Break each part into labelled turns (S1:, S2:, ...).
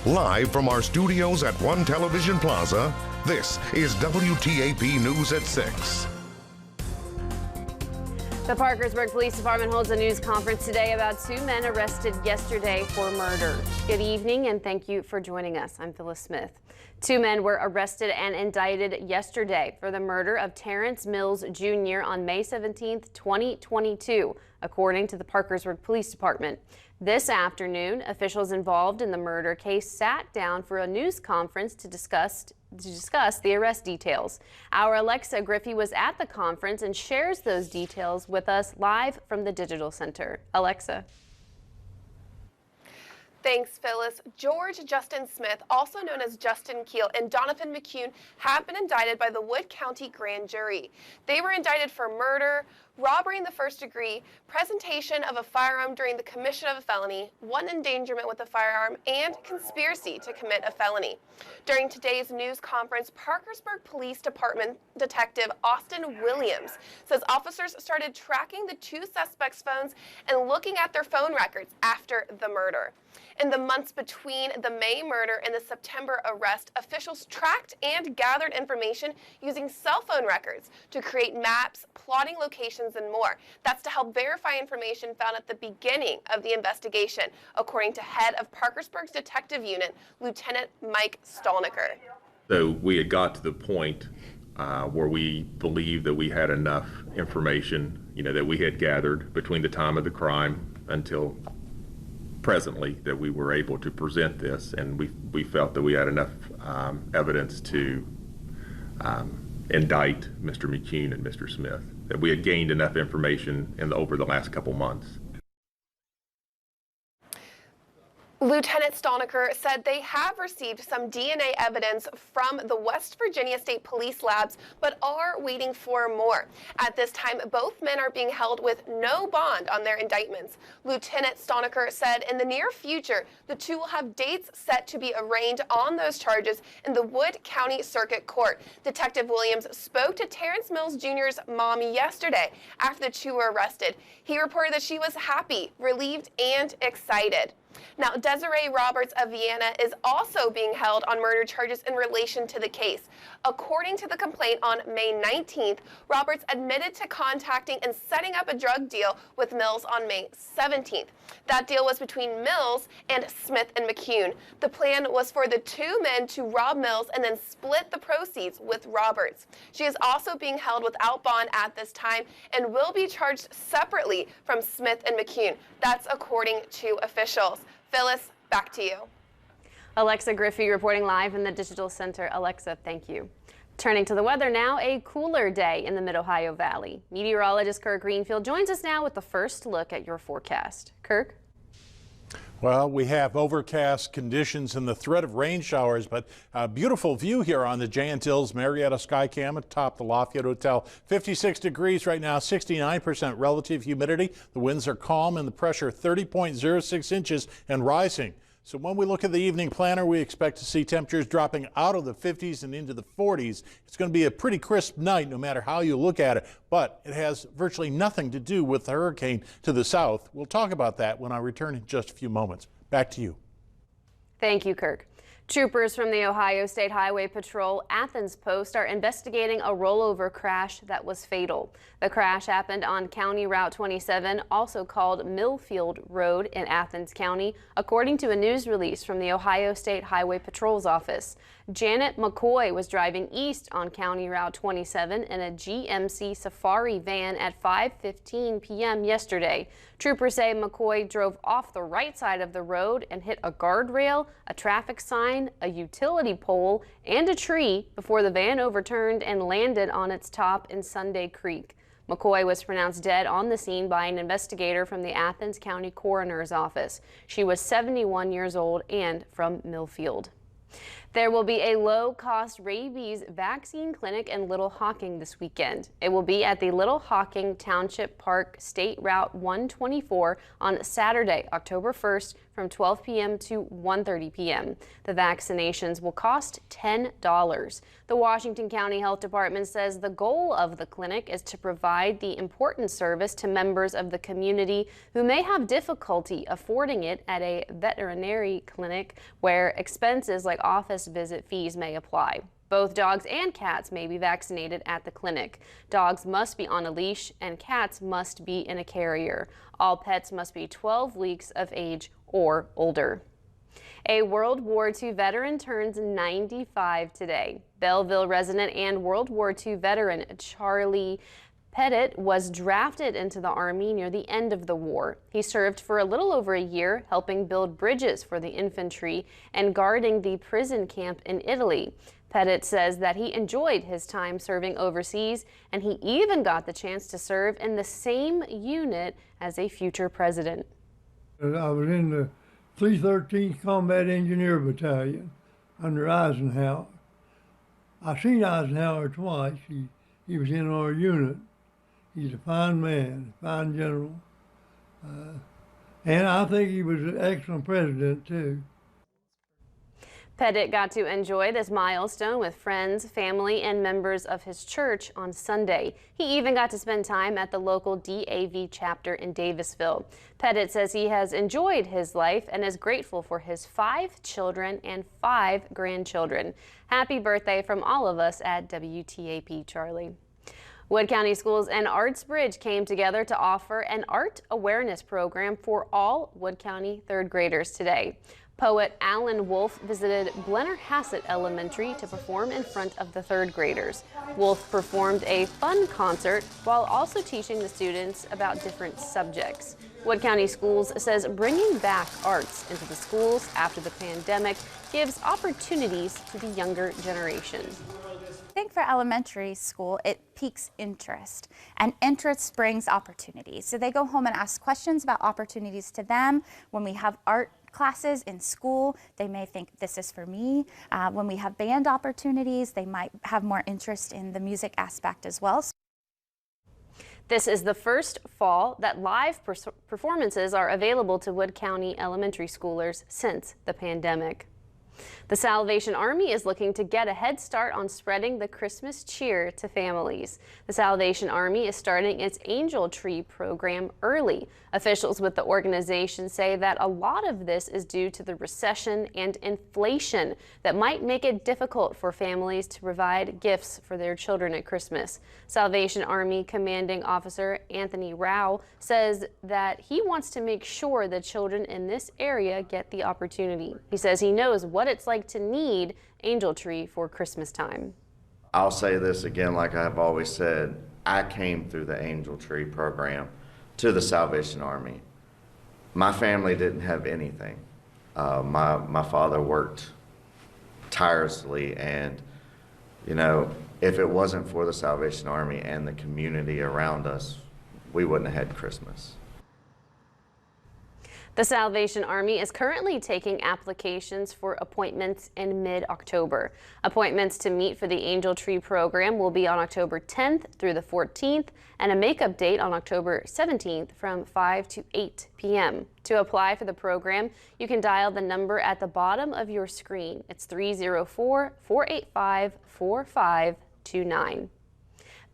S1: Live from our studios at One Television Plaza, this is WTAP News at 6.
S2: The Parkersburg Police Department holds a news conference today about two men arrested yesterday for murder. Good evening and thank you for joining us. I'm Phyllis Smith. Two men were arrested and indicted yesterday for the murder of Terrence Mills Jr. on May 17, 2022, according to the Parkersburg Police Department. This afternoon, officials involved in the murder case sat down for a news conference to discuss the arrest details. Our Alexa Griffey was at the conference and shares those details with us live from the Digital Center. Alexa.
S3: Thanks, Phyllis. George Justin Smith, also known as Justin Keel, and Donovan McCune have been indicted by the Wood County Grand Jury. They were indicted for murder, robbery in the first degree, presentation of a firearm during the commission of a felony, one endangerment with a firearm, and conspiracy to commit a felony. During today's news conference, Parkersburg Police Department Detective Austin Williams says officers started tracking the two suspects' phones and looking at their phone records after the murder. In the months between the May murder and the September arrest, officials tracked and gathered information using cell phone records to create maps, plotting locations, and more. That's to help verify information found at the beginning of the investigation, according to head of Parkersburg's Detective Unit, Lieutenant Mike Stolniker.
S4: So we had got to the point where we believed that we had enough information, that we had gathered between the time of the crime until presently that we were able to present this, and we felt that we had enough evidence to indict Mr. McCune and Mr. Smith, that we had gained enough information over the last couple months.
S3: Lieutenant Stolniker said they have received some DNA evidence from the West Virginia State Police labs, but are waiting for more. At this time, both men are being held with no bond on their indictments. Lieutenant Stolniker said in the near future, the two will have dates set to be arraigned on those charges in the Wood County Circuit Court. Detective Williams spoke to Terrence Mills Jr.'s mom yesterday after the two were arrested. He reported that she was happy, relieved, and excited. Now, Desiree Roberts of Vienna is also being held on murder charges in relation to the case. According to the complaint on May 19th, Roberts admitted to contacting and setting up a drug deal with Mills on May 17th. That deal was between Mills and Smith and McCune. The plan was for the two men to rob Mills and then split the proceeds with Roberts. She is also being held without bond at this time and will be charged separately from Smith and McCune. That's according to officials. Phyllis, back to you.
S2: Alexa Griffey reporting live in the Digital Center. Alexa, thank you. Turning to the weather now, a cooler day in the Mid-Ohio Valley. Meteorologist Kirk Greenfield joins us now with the first look at your forecast. Kirk?
S5: Well, we have overcast conditions and the threat of rain showers, but a beautiful view here on the Jay Antilles Marietta Skycam atop the Lafayette Hotel. 56 degrees right now, 69% relative humidity. The winds are calm and the pressure 30.06 inches and rising. So when we look at the evening planner, we expect to see temperatures dropping out of the 50s and into the 40s. It's going to be a pretty crisp night no matter how you look at it, but it has virtually nothing to do with the hurricane to the south. We'll talk about that when I return in just a few moments. Back to you.
S2: Thank you, Kirk. Troopers from the Ohio State Highway Patrol Athens Post are investigating a rollover crash that was fatal. The crash happened on County Route 27, also called Millfield Road in Athens County, according to a news release from the Ohio State Highway Patrol's office. Janet McCoy was driving east on County Route 27 in a GMC Safari van at 5:15 p.m. yesterday. Troopers say McCoy drove off the right side of the road and hit a guardrail, a traffic sign, a utility pole, and a tree before the van overturned and landed on its top in Sunday Creek. McCoy was pronounced dead on the scene by an investigator from the Athens County Coroner's Office. She was 71 years old and from Millfield. There will be a low-cost rabies vaccine clinic in Little Hocking this weekend. It will be at the Little Hocking Township Park State Route 124 on Saturday, October 1st from 12 p.m. to 1:30 p.m. The vaccinations will cost $10. The Washington County Health Department says the goal of the clinic is to provide the important service to members of the community who may have difficulty affording it at a veterinary clinic where expenses like office visit fees may apply. Both dogs and cats may be vaccinated at the clinic. Dogs must be on a leash and cats must be in a carrier. All pets must be 12 weeks of age or older. A World War II veteran turns 95 today. Belleville resident and World War II veteran Charlie Pettit was drafted into the Army near the end of the war. He served for a little over a year, helping build bridges for the infantry and guarding the prison camp in Italy. Pettit says that he enjoyed his time serving overseas, and he even got the chance to serve in the same unit as a future president.
S6: I was in the 313th Combat Engineer Battalion under Eisenhower. I seen Eisenhower twice. He was in our unit. He's a fine man, fine general. And I think he was an excellent president, too.
S2: Pettit got to enjoy this milestone with friends, family, and members of his church on Sunday. He even got to spend time at the local DAV chapter in Davisville. Pettit says he has enjoyed his life and is grateful for his 5 children and 5 grandchildren. Happy birthday from all of us at WTAP, Charlie. Wood County Schools and Arts Bridge came together to offer an art awareness program for all Wood County 3rd graders today. Poet Alan Wolf visited Blennerhassett Elementary to perform in front of the 3rd graders. Wolf performed a fun concert while also teaching the students about different subjects. Wood County Schools says bringing back arts into the schools after the pandemic gives opportunities to the younger generation.
S7: I think for elementary school, it piques interest, and interest brings opportunities. So they go home and ask questions about opportunities to them. When we have art classes in school, they may think this is for me. When we have band opportunities, they might have more interest in the music aspect as well.
S2: This is the first fall that live performances are available to Wood County elementary schoolers since the pandemic. The Salvation Army is looking to get a head start on spreading the Christmas cheer to families. The Salvation Army is starting its Angel Tree program early. Officials with the organization say that a lot of this is due to the recession and inflation that might make it difficult for families to provide gifts for their children at Christmas. Salvation Army Commanding Officer Anthony Rao says that he wants to make sure the children in this area get the opportunity. He says he knows what it's like to need Angel Tree for Christmas time.
S8: I'll say this again, like I've always said, I came through the Angel Tree program to the Salvation Army. My family didn't have anything. My father worked tirelessly, and you know, if it wasn't for the Salvation Army and the community around us, we wouldn't have had Christmas.
S2: The Salvation Army is currently taking applications for appointments in mid-October. Appointments to meet for the Angel Tree program will be on October 10th through the 14th, and a makeup date on October 17th from 5 to 8 p.m. To apply for the program, you can dial the number at the bottom of your screen. It's 304-485-4529.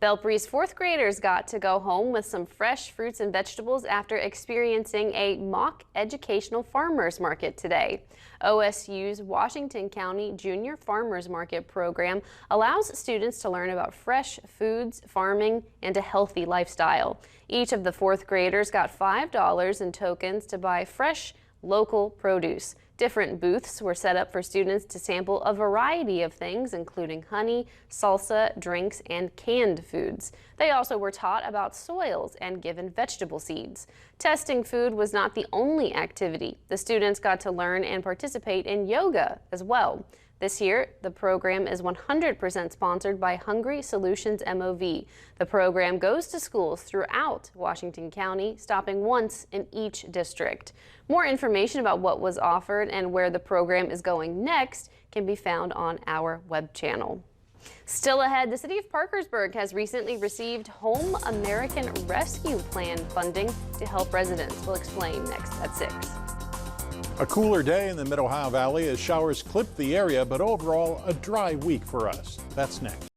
S2: Belpre's 4th graders got to go home with some fresh fruits and vegetables after experiencing a mock educational farmers market today. OSU's Washington County Junior Farmers Market program allows students to learn about fresh foods, farming, and a healthy lifestyle. Each of the 4th graders got $5 in tokens to buy fresh, local produce. Different booths were set up for students to sample a variety of things, including honey, salsa, drinks, and canned foods. They also were taught about soils and given vegetable seeds. Testing food was not the only activity. The students got to learn and participate in yoga as well. This year, the program is 100% sponsored by Hungry Solutions MOV. The program goes to schools throughout Washington County, stopping once in each district. More information about what was offered and where the program is going next can be found on our web channel. Still ahead, the city of Parkersburg has recently received Home American Rescue Plan funding to help residents. We'll explain next at 6.
S5: A cooler day in the Mid-Ohio Valley as showers clip the area, but overall a dry week for us. That's next.